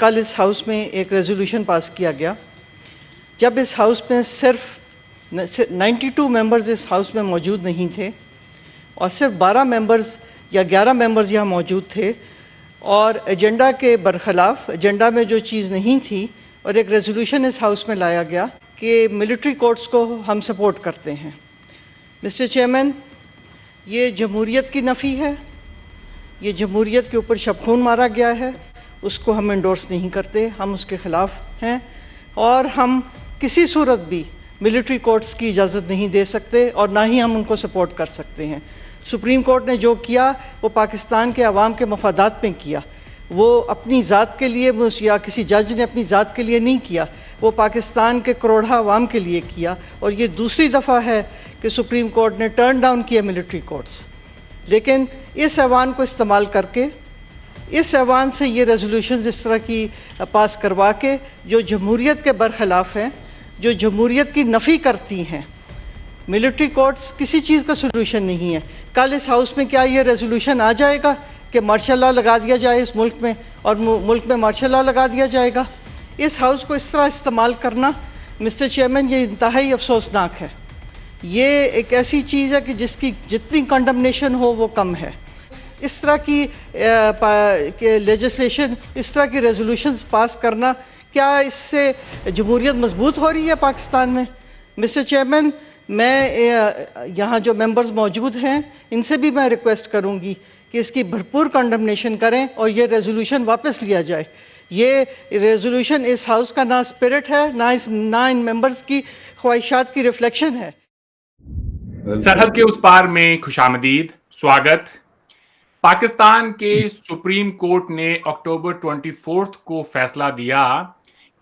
کل اس ہاؤس میں ایک ریزولوشن پاس کیا گیا. جب اس ہاؤس میں صرف 92 ممبرز اس ہاؤس میں موجود نہیں تھے اور صرف 12 ممبرز یا 11 ممبرز یہاں موجود تھے اور ایجنڈا کے برخلاف ایجنڈا میں جو چیز نہیں تھی اور ایک ریزولوشن اس ہاؤس میں لایا گیا کہ ملٹری کورٹس کو ہم سپورٹ کرتے ہیں. مسٹر چیئرمین، یہ جمہوریت کی نفی ہے، یہ جمہوریت کے اوپر شب خون مارا گیا ہے، اس کو ہم انڈورس نہیں کرتے، ہم اس کے خلاف ہیں اور ہم کسی صورت بھی ملٹری کورٹس کی اجازت نہیں دے سکتے اور نہ ہی ہم ان کو سپورٹ کر سکتے ہیں. سپریم کورٹ نے جو کیا وہ پاکستان کے عوام کے مفادات میں کیا، وہ اپنی ذات کے لیے یا کسی جج نے اپنی ذات کے لیے نہیں کیا، وہ پاکستان کے کروڑا عوام کے لیے کیا. اور یہ دوسری دفعہ ہے کہ سپریم کورٹ نے ٹرن ڈاؤن کیا ملٹری کورٹس. لیکن اس ایوان کو استعمال کر کے اس ایوان سے یہ ریزولوشنز اس طرح کی پاس کروا کے جو جمہوریت کے برخلاف ہیں، جو جمہوریت کی نفی کرتی ہیں. ملٹری کورٹس کسی چیز کا سولوشن نہیں ہے. کل اس ہاؤس میں کیا یہ ریزولوشن آ جائے گا کہ مارشل لا لگا دیا جائے اس ملک میں اور ملک میں مارشل لا لگا دیا جائے گا؟ اس ہاؤس کو اس طرح استعمال کرنا مسٹر چیئرمین یہ انتہائی افسوسناک ہے. یہ ایک ایسی چیز ہے کہ جس کی جتنی کنڈمنیشن ہو وہ کم ہے. اس طرح کی لیجسلیشن، اس طرح کی ریزولوشنز پاس کرنا، کیا اس سے جمہوریت مضبوط ہو رہی ہے پاکستان میں؟ مسٹر چیئرمین، میں یہاں جو ممبرز موجود ہیں ان سے بھی میں ریکویسٹ کروں گی کہ اس کی بھرپور کنڈمنیشن کریں اور یہ ریزولوشن واپس لیا جائے. یہ ریزولوشن اس ہاؤس کا نہ اسپرٹ ہے، نہ ان ممبرز کی خواہشات کی ریفلیکشن ہے. سرحد کے اس پار میں خوش آمدید، سواگت. پاکستان کے سپریم کورٹ نے اکتوبر 24 کو فیصلہ دیا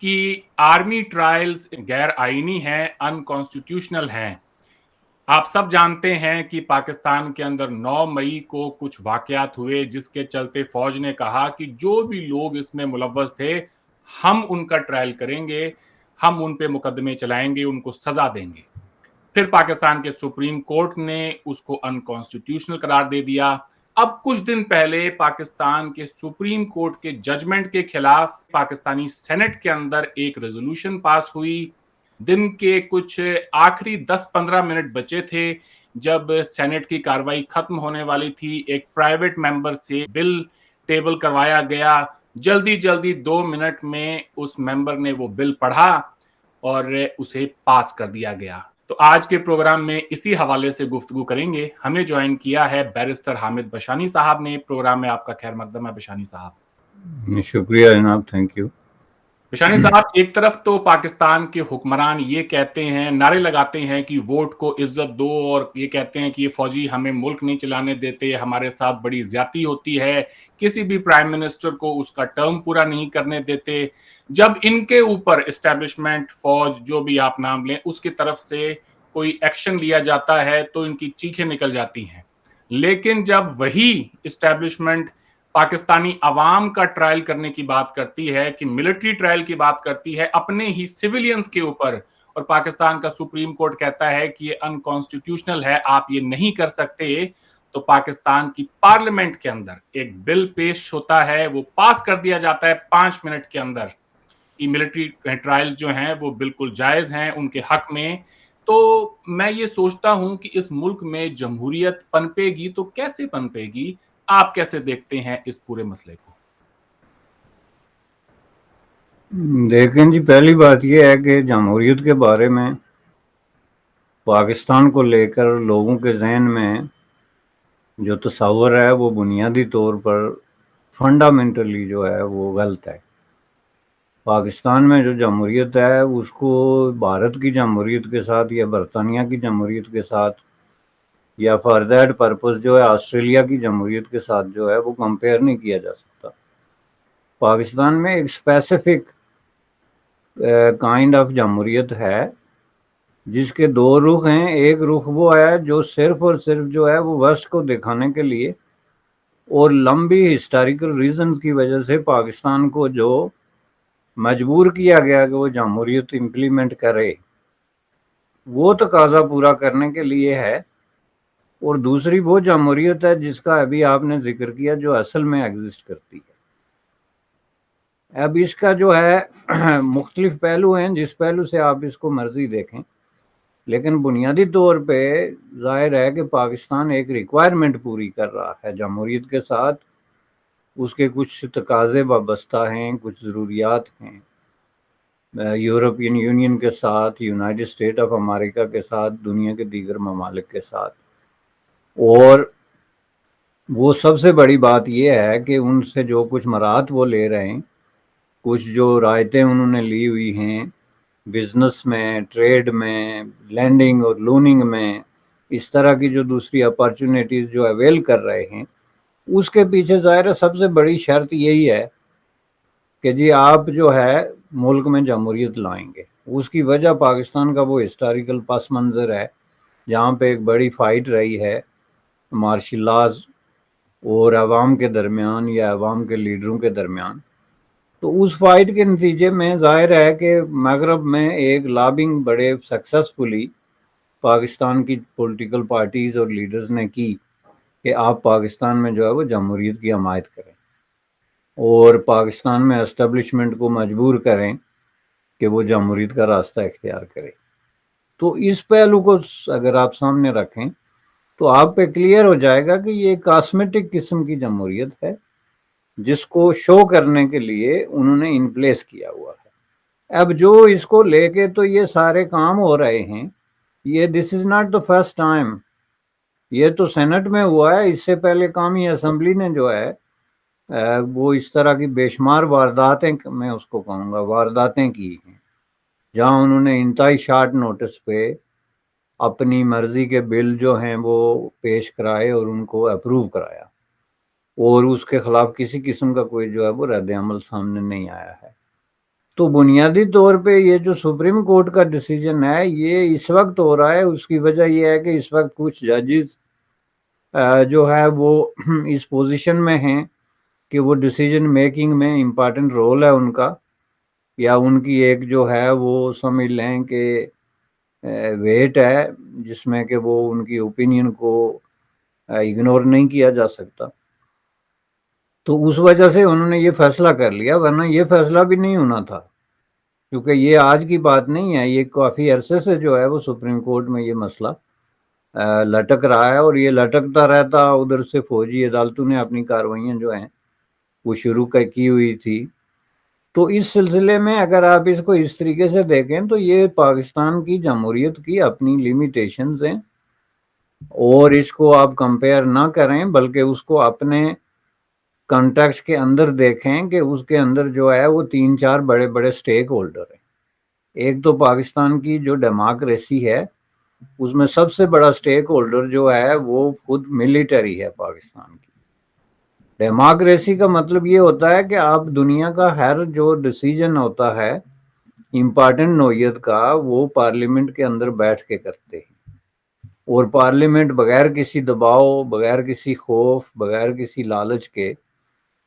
کہ آرمی ٹرائلز غیر آئینی ہیں، ان کانسٹیٹیوشنل ہیں. آپ سب جانتے ہیں کہ پاکستان کے اندر 9 مئی کو کچھ واقعات ہوئے جس کے چلتے فوج نے کہا کہ جو بھی لوگ اس میں ملوث تھے ہم ان کا ٹرائل کریں گے، ہم ان پہ مقدمے چلائیں گے، ان کو سزا دیں گے. پھر پاکستان کے سپریم کورٹ نے اس کو ان کانسٹیٹیوشنل قرار دے دیا. اب کچھ دن پہلے پاکستان کے سپریم کورٹ کے ججمنٹ کے خلاف پاکستانی سینٹ کے اندر ایک ریزولوشن پاس ہوئی. دن کے کچھ آخری 10-15 منٹ بچے تھے جب سینٹ کی کاروائی ختم ہونے والی تھی. ایک پرائیویٹ ممبر سے بل ٹیبل کروایا گیا. جلدی 2 منٹ میں اس ممبر نے وہ بل پڑھا اور اسے پاس کر دیا گیا. تو آج کے پروگرام میں اسی حوالے سے گفتگو کریں گے. ہمیں جوائن کیا ہے بیرسٹر حامد بشانی صاحب نے. پروگرام میں آپ کا خیر مقدم ہے بشانی صاحب. شکریہ جناب، تھینک یو. بشانی صاحب، ایک طرف تو پاکستان کے حکمران یہ کہتے ہیں، نعرے لگاتے ہیں کہ ووٹ کو عزت دو، اور یہ کہتے ہیں کہ یہ فوجی ہمیں ملک نہیں چلانے دیتے، ہمارے ساتھ بڑی زیادتی ہوتی ہے، کسی بھی پرائم منسٹر کو اس کا ٹرم پورا نہیں کرنے دیتے. جب ان کے اوپر اسٹیبلشمنٹ، فوج، جو بھی آپ نام لیں، اس کی طرف سے کوئی ایکشن لیا جاتا ہے تو ان کی چیخیں نکل جاتی ہیں. لیکن جب وہی اسٹیبلشمنٹ پاکستانی عوام کا ٹرائل کرنے کی بات کرتی ہے، کہ ملٹری ٹرائل کی بات کرتی ہے اپنے ہی سیویلینز کے اوپر، اور پاکستان کا سپریم کورٹ کہتا ہے کہ یہ ان کانسٹیٹیوشنل ہے، آپ یہ نہیں کر سکتے، تو پاکستان کی پارلیمنٹ کے اندر ایک بل پیش ہوتا ہے، وہ پاس کر دیا جاتا ہے 5 منٹ کے اندر کہ ملٹری ٹرائل جو ہیں وہ بالکل جائز ہیں ان کے حق میں. تو میں یہ سوچتا ہوں کہ اس ملک میں جمہوریت پنپے گی تو کیسے پنپے گی؟ آپ کیسے دیکھتے ہیں اس پورے مسئلے کو؟ دیکھیں جی، پہلی بات یہ ہے کہ جمہوریت کے بارے میں پاکستان کو لے کر لوگوں کے ذہن میں جو تصور ہے وہ بنیادی طور پر فنڈامنٹلی جو ہے وہ غلط ہے. پاکستان میں جو جمہوریت ہے اس کو بھارت کی جمہوریت کے ساتھ یا برطانیہ کی جمہوریت کے ساتھ یا فار دیٹ پرپز جو ہے آسٹریلیا کی جمہوریت کے ساتھ جو ہے وہ کمپیئر نہیں کیا جا سکتا. پاکستان میں ایک اسپیسیفک کائنڈ آف جمہوریت ہے جس کے 2 رخ ہیں. ایک رخ وہ ہے جو صرف اور صرف جو ہے وہ ویسٹ کو دکھانے کے لیے اور لمبی ہسٹوریکل ریزنز کی وجہ سے پاکستان کو جو مجبور کیا گیا کہ وہ جمہوریت امپلیمنٹ کرے، وہ تقاضا پورا کرنے کے لیے ہے. اور دوسری وہ جمہوریت ہے جس کا ابھی آپ نے ذکر کیا جو اصل میں ایگزسٹ کرتی ہے. اب اس کا جو ہے مختلف پہلو ہیں، جس پہلو سے آپ اس کو مرضی دیکھیں، لیکن بنیادی طور پہ ظاہر ہے کہ پاکستان ایک ریکوائرمنٹ پوری کر رہا ہے جمہوریت کے ساتھ، اس کے کچھ تقاضے وابستہ ہیں، کچھ ضروریات ہیں یورپین یونین کے ساتھ، یونائٹڈ اسٹیٹ آف امریکہ کے ساتھ، دنیا کے دیگر ممالک کے ساتھ، اور وہ سب سے بڑی بات یہ ہے کہ ان سے جو کچھ مراعات وہ لے رہے ہیں، کچھ جو رعایتیں انہوں نے لی ہوئی ہیں بزنس میں، ٹریڈ میں، لینڈنگ اور لوننگ میں، اس طرح کی جو دوسری اپارچونیٹیز جو اویل کر رہے ہیں، اس کے پیچھے ظاہر ہے سب سے بڑی شرط یہی ہے کہ جی آپ جو ہے ملک میں جمہوریت لائیں گے۔ اس کی وجہ پاکستان کا وہ ہسٹوریکل پس منظر ہے جہاں پہ ایک بڑی فائٹ رہی ہے مارشل لاز اور عوام کے درمیان یا عوام کے لیڈروں کے درمیان۔ تو اس فائٹ کے نتیجے میں ظاہر ہے کہ مغرب میں ایک لابنگ بڑے سکسیسفلی پاکستان کی پولیٹیکل پارٹیز اور لیڈرز نے کی کہ آپ پاکستان میں جو ہے وہ جمہوریت کی حمایت کریں اور پاکستان میں اسٹیبلشمنٹ کو مجبور کریں کہ وہ جمہوریت کا راستہ اختیار کرے۔ تو اس پہلو کو اگر آپ سامنے رکھیں تو آپ پہ کلیئر ہو جائے گا کہ یہ کاسمیٹک قسم کی جمہوریت ہے جس کو شو کرنے کے لیے انہوں نے ان پلیس کیا ہوا ہے۔ اب جو اس کو لے کے تو یہ سارے کام ہو رہے ہیں، یہ this is not the first time, یہ تو سینٹ میں ہوا ہے، اس سے پہلے قومی اسمبلی نے جو ہے وہ اس طرح کی بے شمار وارداتیں، میں اس کو کہوں گا وارداتیں کی ہیں، جہاں انہوں نے انتہائی شارٹ نوٹس پہ اپنی مرضی کے بل جو ہیں وہ پیش کرائے اور ان کو اپروو کرایا، اور اس کے خلاف کسی قسم کا کوئی جو ہے وہ رد عمل سامنے نہیں آیا ہے۔ تو بنیادی طور پہ یہ جو سپریم کورٹ کا ڈیسیجن ہے یہ اس وقت ہو رہا ہے، اس کی وجہ یہ ہے کہ اس وقت کچھ ججز جو ہے وہ اس پوزیشن میں ہیں کہ وہ ڈیسیجن میکنگ میں امپارٹنٹ رول ہے ان کا، یا ان کی ایک جو ہے وہ سمجھ لیں کہ ویٹ ہے جس میں کہ وہ ان کی اوپینین کو اگنور نہیں کیا جا سکتا۔ تو اس وجہ سے انہوں نے یہ فیصلہ کر لیا، ورنہ یہ فیصلہ بھی نہیں ہونا تھا، کیونکہ یہ آج کی بات نہیں ہے، یہ کافی عرصے سے جو ہے وہ سپریم کورٹ میں یہ مسئلہ لٹک رہا ہے، اور یہ لٹکتا رہتا۔ ادھر سے فوجی عدالتوں نے اپنی کارروائیاں جو ہیں وہ شروع کی ہوئی تھی۔ تو اس سلسلے میں اگر آپ اس کو اس طریقے سے دیکھیں تو یہ پاکستان کی جمہوریت کی اپنی لیمیٹیشنز ہیں، اور اس کو آپ کمپیئر نہ کریں بلکہ اس کو اپنے کنٹیکسٹ کے اندر دیکھیں کہ اس کے اندر جو ہے وہ 3-4 بڑے بڑے سٹیک ہولڈر ہیں۔ ایک تو پاکستان کی جو ڈیموکریسی ہے اس میں سب سے بڑا سٹیک ہولڈر جو ہے وہ خود ملٹری ہے پاکستان کی۔ ڈیموکریسی کا مطلب یہ ہوتا ہے کہ آپ دنیا کا ہر جو ڈیسیجن ہوتا ہے امپارٹنٹ نوعیت کا وہ پارلیمنٹ کے اندر بیٹھ کے کرتے ہیں، اور پارلیمنٹ بغیر کسی دباؤ، بغیر کسی خوف، بغیر کسی لالچ کے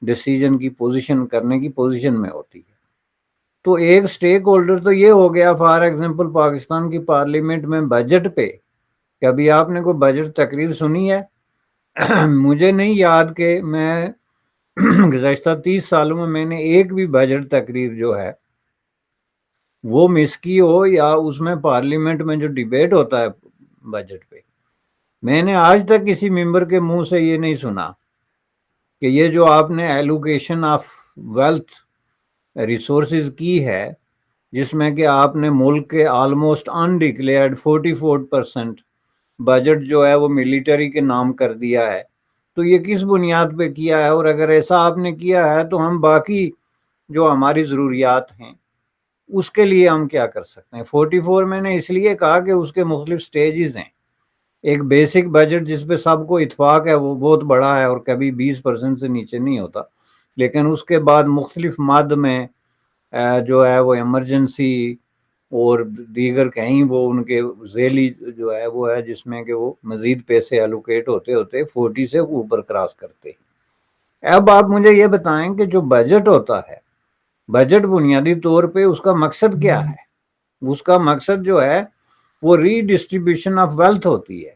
ڈیسیجن کی پوزیشن کرنے کی پوزیشن میں ہوتی ہے۔ تو ایک سٹیک ہولڈر تو یہ ہو گیا، فار ایگزامپل پاکستان کی پارلیمنٹ میں بجٹ پہ کبھی آپ نے کوئی بجٹ تقریر سنی ہے؟ مجھے نہیں یاد کہ میں گزشتہ 30 سالوں میں نے ایک بھی بجٹ تقریر جو ہے وہ مس کی ہو، یا اس میں پارلیمنٹ میں جو ڈیبیٹ ہوتا ہے بجٹ پہ، میں نے آج تک کسی ممبر کے منہ سے یہ نہیں سنا کہ یہ جو آپ نے ایلوکیشن آف ویلتھ ریسورسز کی ہے، جس میں کہ آپ نے ملک کے آلموسٹ انڈکلیئرڈ 44% بجٹ جو ہے وہ ملٹری کے نام کر دیا ہے، تو یہ کس بنیاد پہ کیا ہے؟ اور اگر ایسا آپ نے کیا ہے تو ہم باقی جو ہماری ضروریات ہیں اس کے لیے ہم کیا کر سکتے ہیں؟ 44 میں نے اس لیے کہا کہ اس کے مختلف سٹیجز ہیں۔ ایک بیسک بجٹ جس پہ سب کو اتفاق ہے وہ بہت بڑا ہے اور کبھی 20% سے نیچے نہیں ہوتا، لیکن اس کے بعد مختلف مد میں جو ہے وہ ایمرجنسی اور دیگر کہیں وہ ان کے ذیلی جو ہے وہ ہے جس میں کہ وہ مزید پیسے الوکیٹ ہوتے ہوتے 40 سے اوپر کراس کرتے ہیں۔ اب آپ مجھے یہ بتائیں کہ جو بجٹ ہوتا ہے، بجٹ بنیادی طور پہ اس کا مقصد کیا ہے؟ اس کا مقصد جو ہے وہ ری ڈسٹریبیوشن آف ویلتھ ہوتی ہے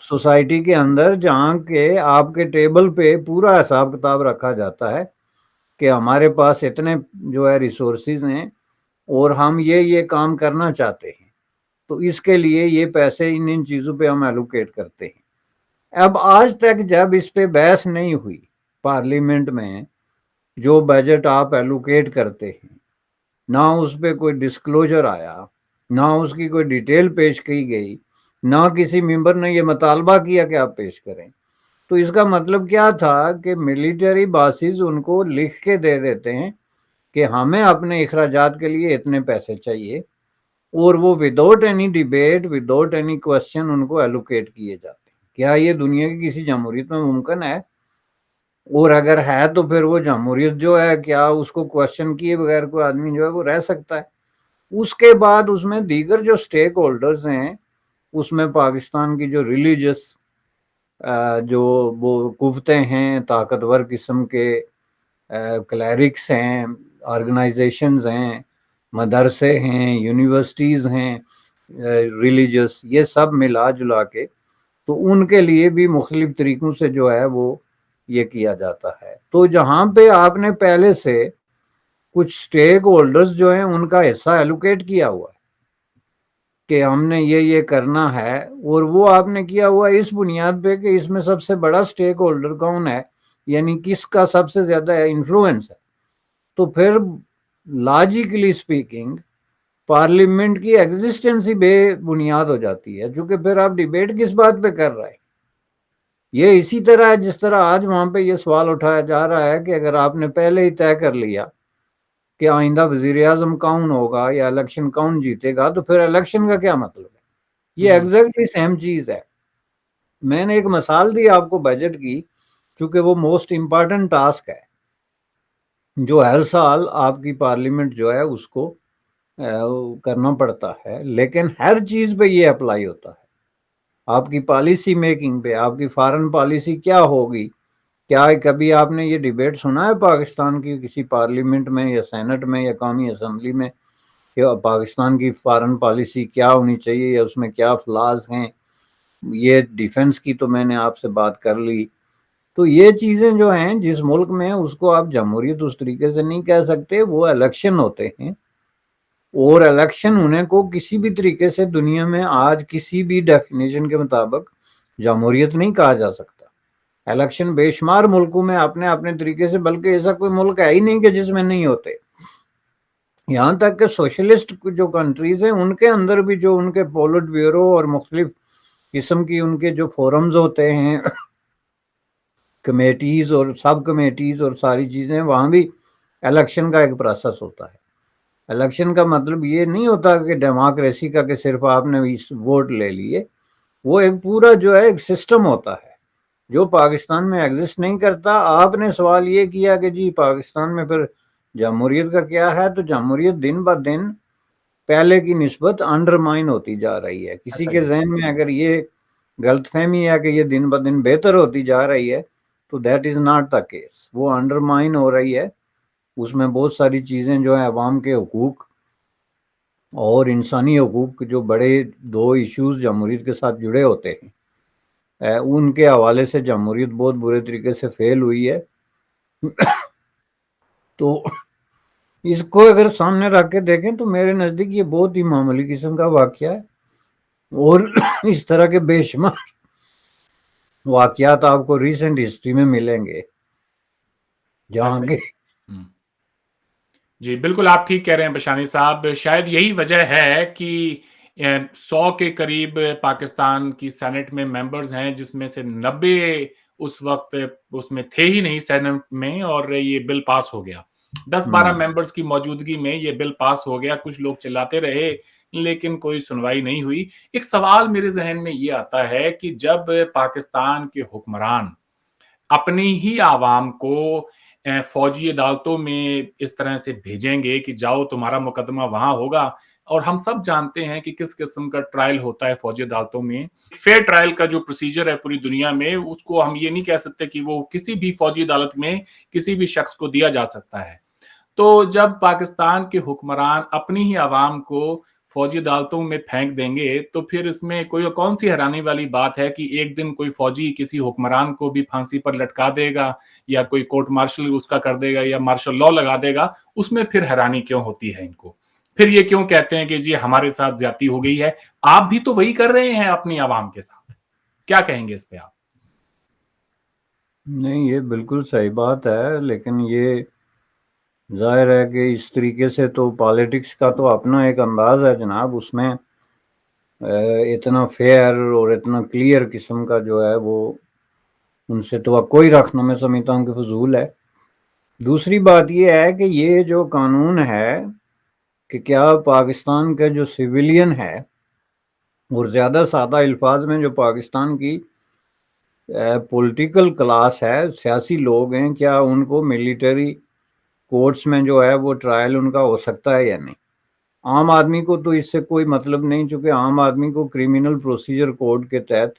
سوسائٹی کے اندر، جہاں کے آپ کے ٹیبل پہ پورا حساب کتاب رکھا جاتا ہے کہ ہمارے پاس اتنے جو ہے ریسورسز ہیں اور ہم یہ کام کرنا چاہتے ہیں، تو اس کے لیے یہ پیسے ان چیزوں پہ ہم ایلوکیٹ کرتے ہیں۔ اب آج تک جب اس پہ بحث نہیں ہوئی پارلیمنٹ میں، جو بجٹ آپ ایلوکیٹ کرتے ہیں، نہ اس پہ کوئی ڈسکلوجر آیا، نہ اس کی کوئی ڈیٹیل پیش کی گئی، نہ کسی ممبر نے یہ مطالبہ کیا کہ آپ پیش کریں، تو اس کا مطلب کیا تھا کہ ملٹری باسز ان کو لکھ کے دے دیتے ہیں کہ ہمیں اپنے اخراجات کے لیے اتنے پیسے چاہیے، اور وہ without any debate, without any question in کو ایلوکیٹ کیے جاتے ہیں۔ کیا یہ دنیا کی کسی جمہوریت میں ممکن ہے؟ اور اگر ہے تو پھر وہ جمہوریت جو ہے، کیا اس کو کوشچن کیے بغیر کوئی آدمی جو ہے وہ رہ سکتا ہے؟ اس کے بعد اس میں دیگر جو سٹیک ہولڈرز ہیں، اس میں پاکستان کی جو ریلیجس جو وہ قوتیں ہیں، طاقتور قسم کے کلیرکس ہیں، آرگنائزیشنز ہیں، مدرسے ہیں، یونیورسٹیز ہیں ریلیجس، یہ سب ملا جلا کے، تو ان کے لیے بھی مختلف طریقوں سے جو ہے وہ یہ کیا جاتا ہے۔ تو جہاں پہ آپ نے پہلے سے کچھ سٹیک ہولڈرز جو ہیں ان کا حصہ ایلوکیٹ کیا ہوا ہے کہ ہم نے یہ کرنا ہے، اور وہ آپ نے کیا ہوا اس بنیاد پہ کہ اس میں سب سے بڑا سٹیک ہولڈر کون ہے، یعنی کس کا سب سے زیادہ انفلوئنس ہے، تو پھر لاجیکلی سپیکنگ پارلیمنٹ کی ایگزسٹنس ہی بے بنیاد ہو جاتی ہے، چونکہ پھر آپ ڈیبیٹ کس بات پہ کر رہے ہیں۔ یہ اسی طرح ہے جس طرح آج وہاں پہ یہ سوال اٹھایا جا رہا ہے کہ اگر آپ نے پہلے ہی طے کر لیا کہ آئندہ وزیر اعظم کون ہوگا یا الیکشن کون جیتے گا، تو پھر الیکشن کا کیا مطلب ہے؟ یہ ایگزیکٹلی سیم چیز ہے۔ میں نے ایک مثال دی آپ کو بجٹ کی، چونکہ وہ موسٹ امپارٹنٹ ٹاسک ہے جو ہر سال آپ کی پارلیمنٹ جو ہے اس کو کرنا پڑتا ہے، لیکن ہر چیز پہ یہ اپلائی ہوتا ہے۔ آپ کی پالیسی میکنگ پہ، آپ کی فارن پالیسی کیا ہوگی؟ کیا کبھی آپ نے یہ ڈیبیٹ سنا ہے پاکستان کی کسی پارلیمنٹ میں یا سینٹ میں یا قومی اسمبلی میں کہ پاکستان کی فارن پالیسی کیا ہونی چاہیے یا اس میں کیا فلاز ہیں؟ یہ ڈیفنس کی تو میں نے آپ سے بات کر لی۔ تو یہ چیزیں جو ہیں جس ملک میں، اس کو آپ جمہوریت اس طریقے سے نہیں کہہ سکتے، وہ الیکشن ہوتے ہیں، اور الیکشن ہونے کو کسی بھی طریقے سے دنیا میں آج کسی بھی ڈیفینیشن کے مطابق جمہوریت نہیں کہا جا سکتا۔ الیکشن بے شمار ملکوں میں اپنے طریقے سے، بلکہ ایسا کوئی ملک ہے ہی نہیں کہ جس میں نہیں ہوتے۔ یہاں تک کہ سوشلسٹ جو کنٹریز ہیں ان کے اندر بھی جو ان کے پولٹ بیورو اور مختلف قسم کی ان کے جو فورمز ہوتے ہیں، کمیٹیز اور سب کمیٹیز اور ساری چیزیں، وہاں بھی الیکشن کا ایک پروسیس ہوتا ہے۔ الیکشن کا مطلب یہ نہیں ہوتا کہ ڈیموکریسی کا کہ صرف آپ نے ووٹ لے لیے، وہ ایک پورا جو ہے ایک سسٹم ہوتا ہے جو پاکستان میں ایگزسٹ نہیں کرتا۔ آپ نے سوال یہ کیا کہ جی پاکستان میں پھر جمہوریت کا کیا ہے، تو جمہوریت دن بہ دن پہلے کی نسبت انڈرمائن ہوتی جا رہی ہے۔ کسی کے ذہن میں اگر یہ غلط فہمی ہے کہ یہ دن بہ دن بہتر ہوتی جا رہی ہے، تو that is not the case. وہ انڈرمائن ہو رہی ہے، اس میں بہت ساری چیزیں جو ہیں عوام کے حقوق اور انسانی حقوق کے جو بڑے دو ایشوز جمہوریت کے ساتھ جڑے ہوتے ہیں، ان کے حوالے سے جمہوریت بہت برے طریقے سے فیل ہوئی ہے۔ تو اس کو اگر سامنے رکھ کے دیکھیں تو میرے نزدیک یہ بہت ہی معمولی قسم کا واقعہ ہے، اور اس طرح کے بے شمار واقعات آپ کو ریسنٹ ہسٹری میں ملیں گے جہاں کے۔ جی بالکل آپ ٹھیک کہہ رہے ہیں بشانی صاحب، شاید یہی وجہ ہے کہ 100 کے قریب پاکستان کی سینٹ میں ممبرز ہیں، جس میں سے 90 اس وقت اس میں تھے ہی نہیں سینٹ میں، اور یہ بل پاس ہو گیا۔ 10-12 ممبرز کی موجودگی میں یہ بل پاس ہو گیا۔ کچھ لوگ چلاتے رہے لیکن کوئی سنوائی نہیں ہوئی۔ ایک سوال میرے ذہن میں یہ آتا ہے کہ جب پاکستان کے حکمران اپنی ہی عوام کو فوجی عدالتوں میں اس طرح سے بھیجیں گے کہ جاؤ تمہارا مقدمہ وہاں ہوگا، اور ہم سب جانتے ہیں کہ کس قسم کا ٹرائل ہوتا ہے فوجی عدالتوں میں، فیئر ٹرائل کا جو پروسیجر ہے پوری دنیا میں، اس کو ہم یہ نہیں کہہ سکتے کہ وہ کسی بھی فوجی عدالت میں کسی بھی شخص کو دیا جا سکتا ہے۔ تو جب پاکستان کے حکمران اپنی ہی عوام کو فوجی عدالتوں میں پھینک دیں گے تو پھر اس میں کوئی کون سی حیرانی والی بات ہے کہ ایک دن کوئی فوجی کسی حکمران کو بھی پھانسی پر لٹکا دے گا یا کوئی کورٹ مارشل اس کا کر دے گا یا مارشل لا لگا دے گا، اس میں پھر حیرانی کیوں ہوتی ہے ان کو؟ پھر یہ کیوں کہتے ہیں کہ جی ہمارے ساتھ زیادتی ہو گئی ہے؟ آپ بھی تو وہی کر رہے ہیں اپنی عوام کے ساتھ، کیا کہیں گے اس پہ آپ؟ نہیں، یہ بالکل صحیح بات ہے، لیکن یہ ظاہر ہے کہ اس طریقے سے تو پالیٹکس کا تو اپنا ایک انداز ہے جناب، اس میں اتنا فیئر اور اتنا کلیئر قسم کا جو ہے وہ ان سے توقع ہی رکھنا میں سمجھتا ہوں کہ فضول ہے۔ دوسری بات یہ ہے کہ یہ جو قانون ہے کہ کیا پاکستان کے جو سویلین ہے اور زیادہ سادہ الفاظ میں جو پاکستان کی پولیٹیکل کلاس ہے، سیاسی لوگ ہیں، کیا ان کو ملٹری کورٹس میں جو ہے وہ ٹرائل ان کا ہو سکتا ہے یا نہیں؟ عام آدمی کو تو اس سے کوئی مطلب نہیں، چونکہ عام آدمی کو کرمنل پروسیجر کوڈ کے تحت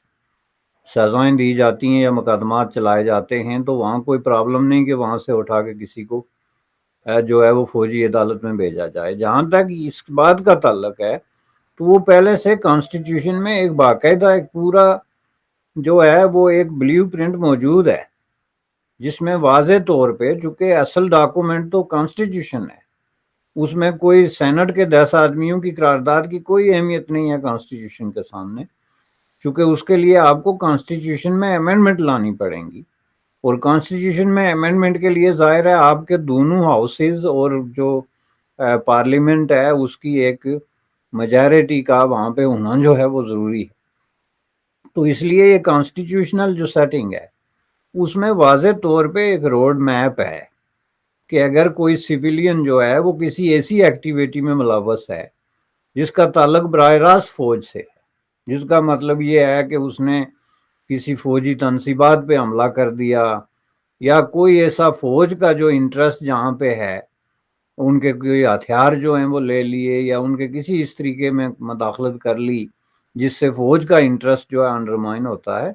سزائیں دی جاتی ہیں یا مقدمات چلائے جاتے ہیں، تو وہاں کوئی پرابلم نہیں کہ وہاں سے اٹھا کے کسی کو جو ہے وہ فوجی عدالت میں بھیجا جائے۔ جہاں تک اس بات کا تعلق ہے تو وہ پہلے سے کانسٹیٹیوشن میں ایک باقاعدہ ایک پورا جو ہے وہ ایک بلیو پرنٹ موجود ہے، جس میں واضح طور پہ، چونکہ اصل ڈاکومنٹ تو کانسٹیٹیوشن ہے، اس میں کوئی سینٹ کے 10 آدمیوں کی قرارداد کی کوئی اہمیت نہیں ہے کانسٹیٹیوشن کے سامنے، چونکہ اس کے لیے آپ کو کانسٹیٹیوشن میں امینڈمنٹ لانی پڑیں گی، اور کانسٹیٹیوشن میں امینڈمنٹ کے لیے ظاہر ہے آپ کے دونوں ہاؤسز اور جو پارلیمنٹ ہے اس کی ایک میجارٹی کا وہاں پہ ہونا جو ہے وہ ضروری ہے۔ تو اس لیے یہ کانسٹیٹیوشنل جو سیٹنگ ہے اس میں واضح طور پہ ایک روڈ میپ ہے کہ اگر کوئی سویلین جو ہے وہ کسی ایسی ایکٹیویٹی میں ملوث ہے جس کا تعلق براہ راست فوج سے ہے، جس کا مطلب یہ ہے کہ اس نے کسی فوجی تنصیبات پہ حملہ کر دیا، یا کوئی ایسا فوج کا جو انٹرسٹ جہاں پہ ہے، ان کے کوئی ہتھیار جو ہیں وہ لے لیے، یا ان کے کسی اس طریقے میں مداخلت کر لی جس سے فوج کا انٹرسٹ جو ہے انڈرمائن ہوتا ہے،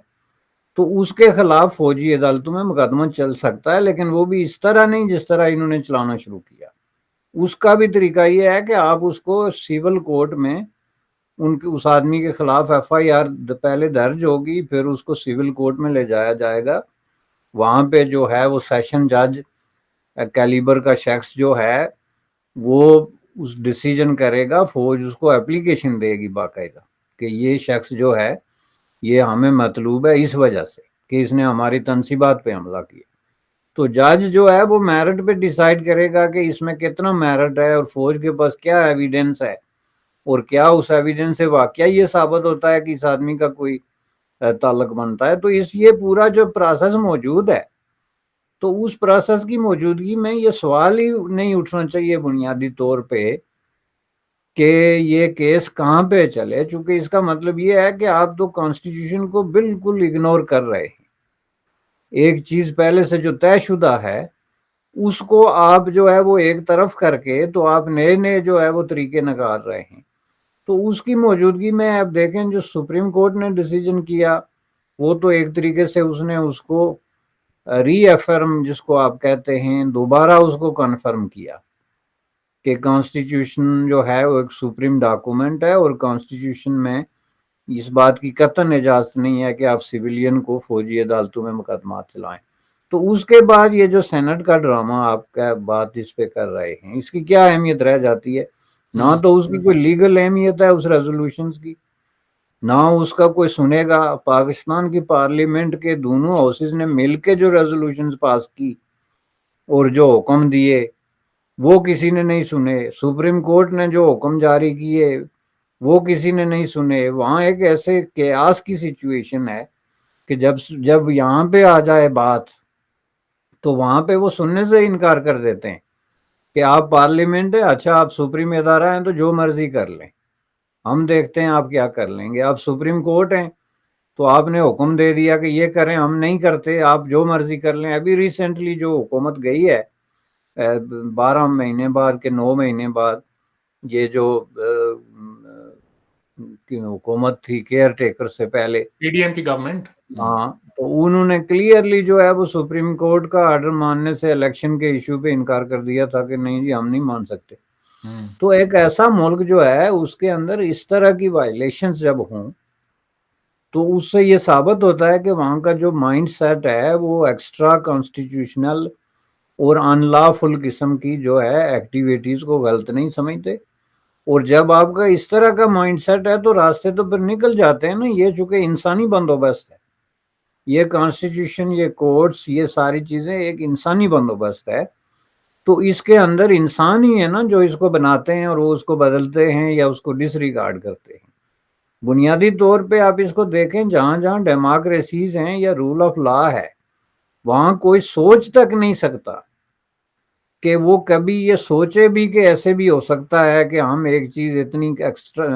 تو اس کے خلاف فوجی عدالتوں میں مقدمہ چل سکتا ہے، لیکن وہ بھی اس طرح نہیں جس طرح انہوں نے چلانا شروع کیا۔ اس کا بھی طریقہ یہ ہے کہ آپ اس کو سیول کورٹ میں اس آدمی کے خلاف ایف آئی آر پہلے درج ہوگی، پھر اس کو سیول کورٹ میں لے جایا جائے گا، وہاں پہ جو ہے وہ سیشن جج کیلیبر کا شخص جو ہے وہ اس ڈیسیجن کرے گا، فوج اس کو اپلیکیشن دے گی باقاعدہ کہ یہ شخص جو ہے یہ ہمیں مطلوب ہے اس وجہ سے کہ اس نے ہماری تنصیبات پہ حملہ کیا۔ تو جج جو ہے وہ میرٹ پہ ڈیسائیڈ کرے گا کہ اس میں کتنا میرٹ ہے اور فوج کے پاس کیا ایویڈنس ہے، اور کیا اس ایویڈنس سے واقعہ یہ ثابت ہوتا ہے کہ اس آدمی کا کوئی تعلق بنتا ہے۔ تو یہ پورا جو پروسیس موجود ہے، تو اس پروسیس کی موجودگی میں یہ سوال ہی نہیں اٹھنا چاہیے بنیادی طور پہ کہ یہ کیس کہاں پہ چلے، چونکہ اس کا مطلب یہ ہے کہ آپ تو کانسٹیٹیوشن کو بالکل اگنور کر رہے ہیں۔ ایک چیز پہلے سے جو طے شدہ ہے اس کو آپ جو ہے وہ ایک طرف کر کے تو آپ نئے نئے جو ہے وہ طریقے نکال رہے ہیں۔ تو اس کی موجودگی میں آپ دیکھیں جو سپریم کورٹ نے ڈیسیجن کیا، وہ تو ایک طریقے سے اس نے اس کو ری ایفرم جس کو آپ کہتے ہیں دوبارہ اس کو کنفرم کیا کہ کانسٹیٹیوشن جو ہے وہ ایک سپریم ڈاکومنٹ ہے، اور کانسٹیٹیوشن میں اس بات کی قطعاً اجازت نہیں ہے کہ آپ سویلین کو فوجی عدالتوں میں مقدمات چلائیں۔ تو اس کے بعد یہ جو سینٹ کا ڈرامہ آپ کا بات اس پہ کر رہے ہیں، اس کی کیا اہمیت رہ جاتی ہے؟ نہ تو اس کی کوئی لیگل اہمیت ہے اس ریزولوشنز کی، نہ اس کا کوئی سنے گا۔ پاکستان کی پارلیمنٹ کے دونوں ہاؤسز نے مل کے جو ریزولوشنز پاس کی اور جو حکم دیے وہ کسی نے نہیں سنے، سپریم کورٹ نے جو حکم جاری کیے وہ کسی نے نہیں سنے۔ وہاں ایک ایسے کیاس کی سچویشن ہے کہ جب یہاں پہ آ جائے بات تو وہاں پہ وہ سننے سے انکار کر دیتے ہیں کہ آپ پارلیمنٹ ہے، اچھا آپ سپریم ادارہ ہیں تو جو مرضی کر لیں، ہم دیکھتے ہیں آپ کیا کر لیں گے۔ آپ سپریم کورٹ ہیں تو آپ نے حکم دے دیا کہ یہ کریں، ہم نہیں کرتے، آپ جو مرضی کر لیں۔ ابھی ریسنٹلی جو حکومت گئی ہے 12 مہینے بعد کہ 9 مہینے بعد، یہ جو حکومت تھی کیئر ٹیکر سے پہلے، پی ڈی ایم کی گورنمنٹ، ہاں، تو انہوں نے کلیئرلی جو ہے وہ سپریم کورٹ کا آرڈر ماننے سے الیکشن کے ایشو پہ انکار کر دیا تھا کہ نہیں جی ہم نہیں مان سکتے۔ تو ایک ایسا ملک جو ہے اس کے اندر اس طرح کی وائلیشنز جب ہوں تو اس سے یہ ثابت ہوتا ہے کہ وہاں کا جو مائنڈ سیٹ ہے وہ ایکسٹرا کانسٹیٹیوشنل اور ان لافل قسم کی جو ہے ایکٹیویٹیز کو غلط نہیں سمجھتے. اور جب آپ کا اس طرح کا مائنڈ سیٹ ہے تو راستے تو پھر نکل جاتے ہیں نا. یہ چونکہ انسانی بندوبست ہے, یہ کانسٹیٹیوشن, یہ کورٹس, یہ ساری چیزیں ایک انسانی بندوبست ہے, تو اس کے اندر انسان ہی ہے نا جو اس کو بناتے ہیں اور وہ اس کو بدلتے ہیں یا اس کو ڈس ریگارڈ کرتے ہیں. بنیادی طور پہ آپ اس کو دیکھیں, جہاں جہاں ڈیموکریسیز ہیں یا رول آف لا ہے وہاں کوئی سوچ تک نہیں سکتا کہ وہ کبھی یہ سوچے بھی کہ ایسے بھی ہو سکتا ہے کہ ہم ایک چیز اتنی ایکسٹرا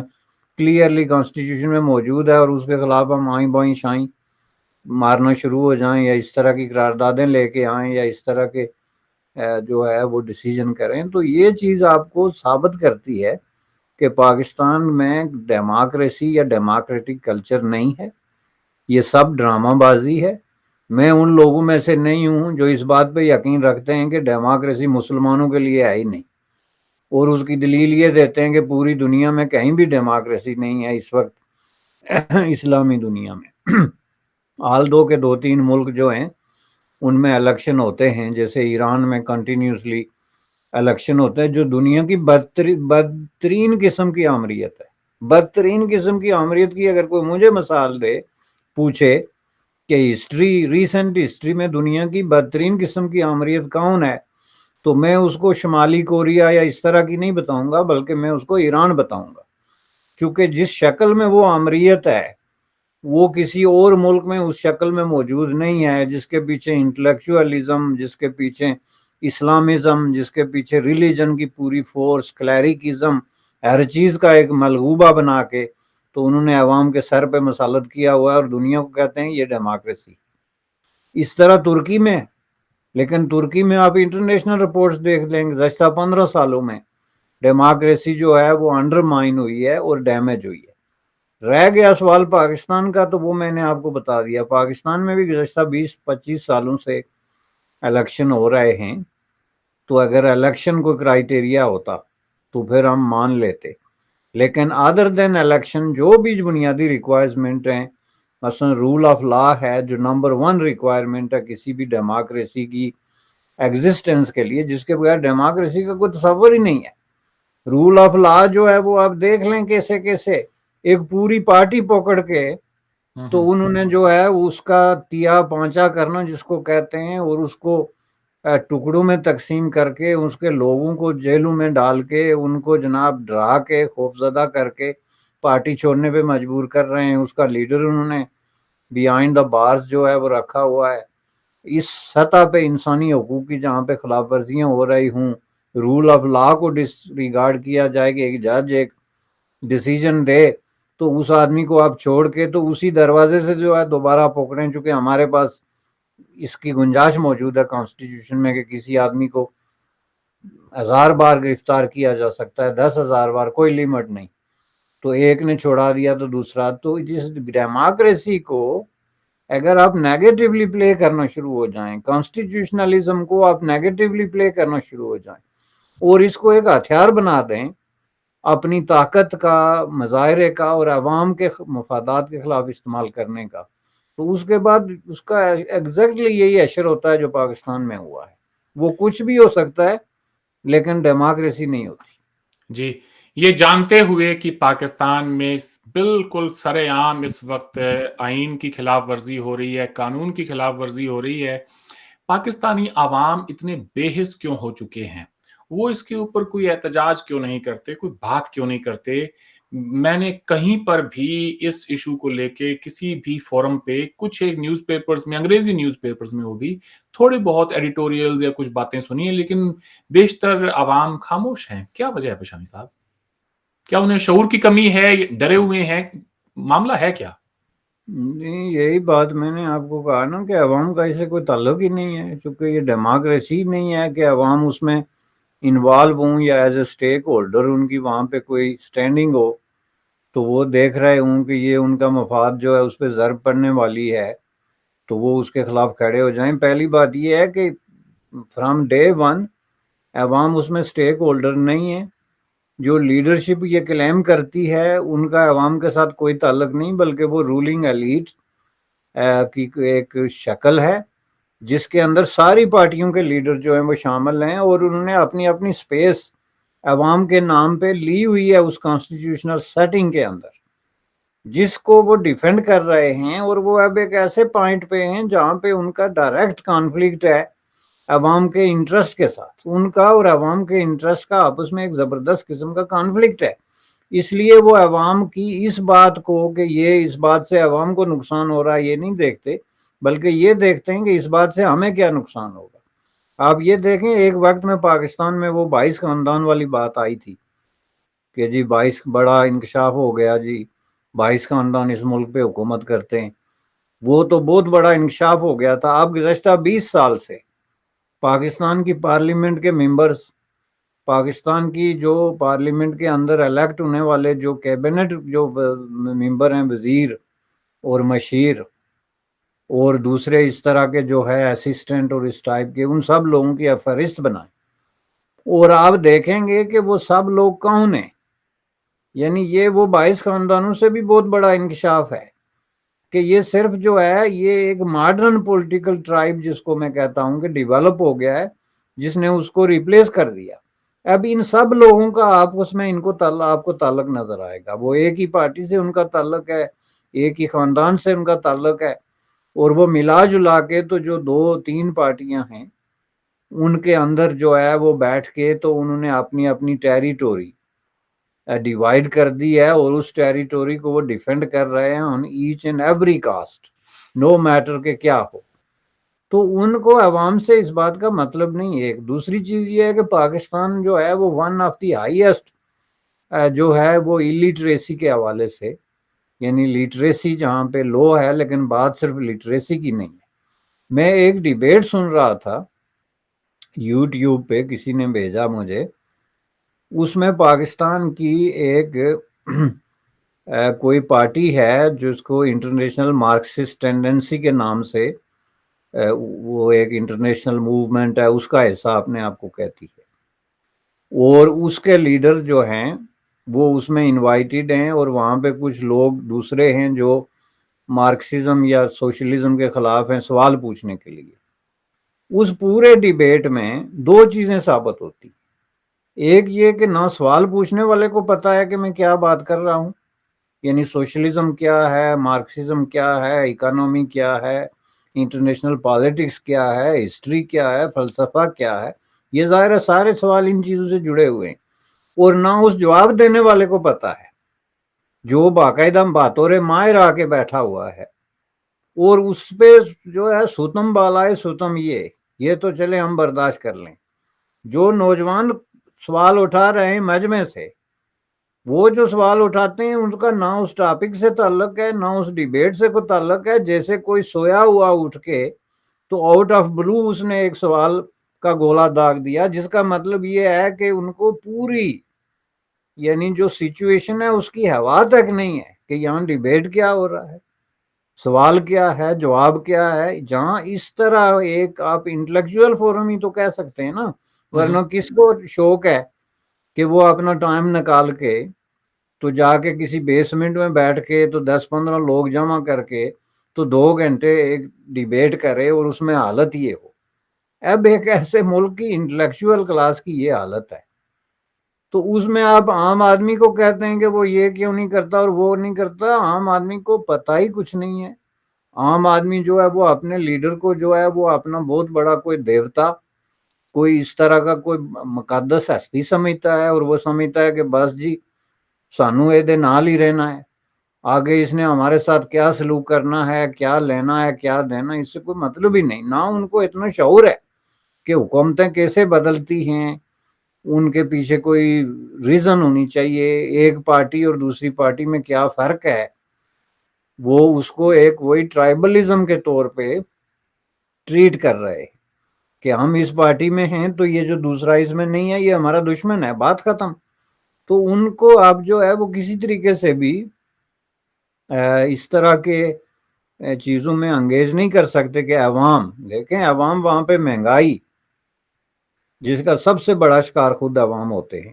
کلیئرلی کانسٹیٹیوشن میں موجود ہے اور اس کے خلاف ہم آئیں بائیں شائیں مارنا شروع ہو جائیں یا اس طرح کی قراردادیں لے کے آئیں یا اس طرح کے جو ہے وہ ڈیسیجن کریں. تو یہ چیز آپ کو ثابت کرتی ہے کہ پاکستان میں ڈیموکریسی یا ڈیموکریٹک کلچر نہیں ہے, یہ سب ڈرامہ بازی ہے. میں ان لوگوں میں سے نہیں ہوں جو اس بات پہ یقین رکھتے ہیں کہ ڈیموکریسی مسلمانوں کے لیے ہے ہی نہیں, اور اس کی دلیل یہ دیتے ہیں کہ پوری دنیا میں کہیں بھی ڈیموکریسی نہیں ہے اس وقت اسلامی دنیا میں. حال دو کے 2-3 ملک جو ہیں ان میں الیکشن ہوتے ہیں, جیسے ایران میں کنٹینیوسلی الیکشن ہوتا ہے, جو دنیا کی بدترین قسم کی آمریت ہے. بدترین قسم کی آمریت کی اگر کوئی مجھے مثال دے, پوچھے کہ ریسنٹ ہسٹری میں دنیا کی بدترین قسم کی آمریت کون ہے, تو میں اس کو شمالی کوریا یا اس طرح کی نہیں بتاؤں گا, بلکہ میں اس کو ایران بتاؤں گا. کیونکہ جس شکل میں وہ آمریت ہے وہ کسی اور ملک میں اس شکل میں موجود نہیں ہے, جس کے پیچھے انٹلیکچوئلزم, جس کے پیچھے اسلامزم, جس کے پیچھے ریلیجن کی پوری فورس, کلیریکزم, ہر چیز کا ایک ملغوبہ بنا کے تو انہوں نے عوام کے سر پہ مسلط کیا ہوا ہے, اور دنیا کو کہتے ہیں یہ ڈیموکریسی. اس طرح ترکی میں, لیکن ترکی میں آپ انٹرنیشنل رپورٹس دیکھ لیں گے گزشتہ 15 سالوں میں ڈیموکریسی جو ہے وہ انڈرمائن ہوئی ہے اور ڈیمیج ہوئی ہے. رہ گیا سوال پاکستان کا, تو وہ میں نے آپ کو بتا دیا. پاکستان میں بھی گزشتہ 20-25 سالوں سے الیکشن ہو رہے ہیں, تو اگر الیکشن کو کرائیٹیریا ہوتا تو پھر ہم مان لیتے, لیکن ادر دین الیکشن جو بھی بنیادی ریکوائرمنٹ ہیں, مثلا رول آف لا ہے جو نمبر 1 ریکوائرمنٹ ہے کسی بھی ڈیموکریسی کی ایگزسٹنس کے لیے, جس کے بغیر ڈیموکریسی کا کوئی تصور ہی نہیں ہے. رول آف لا جو ہے وہ آپ دیکھ لیں کیسے کیسے ایک پوری پارٹی پکڑ کے تو انہوں نے جو ہے اس کا تیا پانچا کرنا جس کو کہتے ہیں, اور اس کو ٹکڑوں میں تقسیم کر کے اس کے لوگوں کو جیلوں میں ڈال کے ان کو جناب ڈرا کے خوفزدہ کر کے پارٹی چھوڑنے پہ مجبور کر رہے ہیں. اس کا لیڈر انہوں نے بیہائنڈ دا بارز جو ہے وہ رکھا ہوا ہے. اس سطح پہ انسانی حقوق کی جہاں پہ خلاف ورزیاں ہو رہی ہوں, رول آف لا کو ڈس ریگارڈ کیا جائے کہ ایک جج ایک ڈیسیجن دے تو اس آدمی کو آپ چھوڑ کے تو اسی دروازے سے جو ہے دوبارہ پکڑیں, چونکہ ہمارے پاس اس کی گنجائش موجود ہے کانسٹیٹیوشن میں کہ کسی آدمی کو 1000 بار گرفتار کیا جا سکتا ہے, 10,000 بار, کوئی لیمٹ نہیں. تو ایک نے چھوڑا دیا تو دوسرا. تو جس ڈیموکریسی کو اگر آپ نیگیٹیولی پلے کرنا شروع ہو جائیں, کانسٹیٹیوشنلزم کو آپ نیگیٹیولی پلے کرنا شروع ہو جائیں اور اس کو ایک ہتھیار بنا دیں اپنی طاقت کا, مظاہرے کا اور عوام کے مفادات کے خلاف استعمال کرنے کا, تو اس کے بعد اس کا ایگزیکٹلی یہی اشر ہوتا ہے جو پاکستان میں ہوا ہے. وہ کچھ بھی ہو سکتا ہے لیکن ڈیموکریسی نہیں ہوتی. جی, یہ جانتے ہوئے کہ پاکستان میں بالکل سر عام اس وقت آئین کی خلاف ورزی ہو رہی ہے, قانون کی خلاف ورزی ہو رہی ہے, پاکستانی عوام اتنے بے حس کیوں ہو چکے ہیں؟ وہ اس کے اوپر کوئی احتجاج کیوں نہیں کرتے, کوئی بات کیوں نہیں کرتے؟ میں نے کہیں پر بھی اس ایشو کو لے کے کسی بھی فورم پہ کچھ ایک نیوز پیپرز میں, انگریزی نیوز پیپرز میں وہ بھی تھوڑے بہت ایڈیٹوریلز یا کچھ باتیں سنی ہیں, لیکن بیشتر عوام خاموش ہیں. کیا وجہ ہے بشامی صاحب؟ کیا انہیں شعور کی کمی ہے, ڈرے ہوئے ہیں, معاملہ ہے کیا؟ نہیں, یہی بات میں نے آپ کو کہا نا کہ عوام کا اسے کوئی تعلق ہی نہیں ہے, چونکہ یہ ڈیموکریسی نہیں ہے کہ عوام اس میں انوالو ہوں یا as a stake holder in کی وہاں پہ کوئی سٹینڈنگ ہو, تو وہ دیکھ رہے ہوں کہ یہ ان کا مفاد جو ہے اس پہ ضرب پڑنے والی ہے تو وہ اس کے خلاف کھڑے ہو جائیں. پہلی بات یہ ہے کہ فرام ڈے ون عوام اس میں سٹیک ہولڈر نہیں ہے, جو لیڈرشپ یہ کلیم کرتی ہے ان کا عوام کے ساتھ کوئی تعلق نہیں، بلکہ وہ رولنگ ایلیٹ کی ایک شکل ہے جس کے اندر ساری پارٹیوں کے لیڈر جو ہیں وہ شامل ہیں، اور انہوں نے اپنی اپنی سپیس عوام کے نام پہ لی ہوئی ہے اس کانسٹیٹیوشنل سیٹنگ کے اندر، جس کو وہ ڈیفینڈ کر رہے ہیں، اور وہ اب ایک ایسے پوائنٹ پہ ہیں جہاں پہ ان کا ڈائریکٹ کانفلکٹ ہے عوام کے انٹرسٹ کے ساتھ، ان کا اور عوام کے انٹرسٹ کا آپس میں ایک زبردست قسم کا کانفلکٹ ہے۔ اس لیے وہ عوام کی اس بات کو کہ یہ اس بات سے عوام کو نقصان ہو رہا ہے یہ نہیں دیکھتے، بلکہ یہ دیکھتے ہیں کہ اس بات سے ہمیں کیا نقصان ہوگا۔ آپ یہ دیکھیں ایک وقت میں پاکستان میں وہ 22 خاندان والی بات آئی تھی کہ جی 22 بڑا انکشاف ہو گیا، جی 22 خاندان اس ملک پہ حکومت کرتے ہیں، وہ تو بہت بڑا انکشاف ہو گیا تھا۔ اب گزشتہ 20 سال سے پاکستان کی پارلیمنٹ کے ممبرز، پاکستان کی جو پارلیمنٹ کے اندر الیکٹ ہونے والے جو کیبنٹ جو ممبر ہیں، وزیر اور مشیر اور دوسرے اس طرح کے جو ہے اسسٹنٹ اور اس ٹائپ کے، ان سب لوگوں کی فہرست بنائیں، اور آپ دیکھیں گے کہ وہ سب لوگ کون ہیں۔ یعنی یہ وہ 22 خاندانوں سے بھی بہت بڑا انکشاف ہے کہ یہ صرف جو ہے یہ ایک ماڈرن پولیٹیکل ٹرائب جس کو میں کہتا ہوں کہ ڈیولپ ہو گیا ہے، جس نے اس کو ریپلیس کر دیا۔ اب ان سب لوگوں کا آپس میں آپ کو تعلق نظر آئے گا، وہ ایک ہی پارٹی سے ان کا تعلق ہے، ایک ہی خاندان سے ان کا تعلق ہے، اور وہ ملا جلا کے تو جو 2-3 پارٹیاں ہیں ان کے اندر جو ہے وہ بیٹھ کے تو انہوں نے اپنی اپنی ٹیریٹوری ڈیوائیڈ کر دی ہے، اور اس ٹیریٹوری کو وہ ڈیفینڈ کر رہے ہیں on each and every cost, no matter کہ کیا ہو۔ تو ان کو عوام سے اس بات کا مطلب نہیں ہے۔ ایک دوسری چیز یہ ہے کہ پاکستان جو ہے وہ ون آف دی ہائیسٹ جو ہے وہ الٹریسی کے حوالے سے، یعنی لٹریسی جہاں پہ لو ہے، لیکن بات صرف لٹریسی کی نہیں ہے۔ میں ایک ڈیبیٹ سن رہا تھا یوٹیوب پہ، کسی نے بھیجا مجھے، اس میں پاکستان کی ایک کوئی پارٹی ہے جس کو انٹرنیشنل مارکسسٹ ٹینڈنسی کے نام سے وہ ایک انٹرنیشنل موومنٹ ہے، اس کا حصہ اپنے آپ کو کہتی ہے، اور اس کے لیڈر جو ہیں وہ اس میں انوائٹیڈ ہیں، اور وہاں پہ کچھ لوگ دوسرے ہیں جو مارکسزم یا سوشلزم کے خلاف ہیں سوال پوچھنے کے لیے۔ اس پورے ڈیبیٹ میں 2 چیزیں ثابت ہوتی، ایک یہ کہ نہ سوال پوچھنے والے کو پتا ہے کہ میں کیا بات کر رہا ہوں، یعنی سوشلزم کیا ہے، مارکسزم کیا ہے، اکانومی کیا ہے، انٹرنیشنل پالیٹکس کیا ہے، ہسٹری کیا ہے، فلسفہ کیا ہے، یہ ظاہر ہے سارے سوال ان چیزوں سے جڑے ہوئے ہیں، اور نہ اس جواب دینے والے کو پتا ہے جو باقاعدہ باتور ماہر آ کے بیٹھا ہوا ہے، اور اس پہ جو ہے ستم بالائے ستم، یہ تو چلے ہم برداشت کر لیں۔ جو نوجوان سوال اٹھا رہے ہیں مجمع سے، وہ جو سوال اٹھاتے ہیں ان کا نہ اس ٹاپک سے تعلق ہے، نہ اس ڈیبیٹ سے کوئی تعلق ہے، جیسے کوئی سویا ہوا اٹھ کے تو آؤٹ آف بلو اس نے ایک سوال کا گولا داغ دیا، جس کا مطلب یہ ہے کہ ان کو پوری یعنی جو سچویشن ہے اس کی ہوا تک نہیں ہے کہ یہاں ڈیبیٹ کیا ہو رہا ہے، سوال کیا ہے، جواب کیا ہے۔ جہاں اس طرح ایک آپ انٹلیکچوئل فورم ہی تو کہہ سکتے ہیں نا، ورنہ کس کو شوق ہے کہ وہ اپنا ٹائم نکال کے تو جا کے کسی بیسمنٹ میں بیٹھ کے تو 10-15 لوگ جمع کر کے تو 2 گھنٹے ایک ڈیبیٹ کرے، اور اس میں حالت یہ ہو۔ اب ایک ایسے ملک کی انٹلیکچوئل کلاس کی یہ حالت ہے، تو اس میں آپ عام آدمی کو کہتے ہیں کہ وہ یہ کیوں نہیں کرتا اور وہ نہیں کرتا۔ عام آدمی کو پتہ ہی کچھ نہیں ہے۔ عام آدمی جو ہے وہ اپنے لیڈر کو جو ہے وہ اپنا بہت بڑا کوئی دیوتا، کوئی اس طرح کا کوئی مقدس ہستی سمجھتا ہے، اور وہ سمجھتا ہے کہ بس جی سانو اے دے نال ہی رہنا ہے، آگے اس نے ہمارے ساتھ کیا سلوک کرنا ہے، کیا لینا ہے، کیا دینا، اس سے کوئی مطلب ہی نہیں۔ نہ ان کو اتنا شعور ہے کہ حکومتیں کیسے بدلتی ہیں، ان کے پیچھے کوئی ریزن ہونی چاہیے، ایک پارٹی اور دوسری پارٹی میں کیا فرق ہے، وہ اس کو ایک وہی ٹرائبلزم کے طور پہ ٹریٹ کر رہے کہ ہم اس پارٹی میں ہیں تو یہ جو دوسرا اس میں نہیں ہے یہ ہمارا دشمن ہے، بات ختم۔ تو ان کو اب جو ہے وہ کسی طریقے سے بھی اس طرح کے چیزوں میں انگیج نہیں کر سکتے کہ عوام، دیکھیں عوام وہاں پہ مہنگائی جس کا سب سے بڑا شکار خود عوام ہوتے ہیں،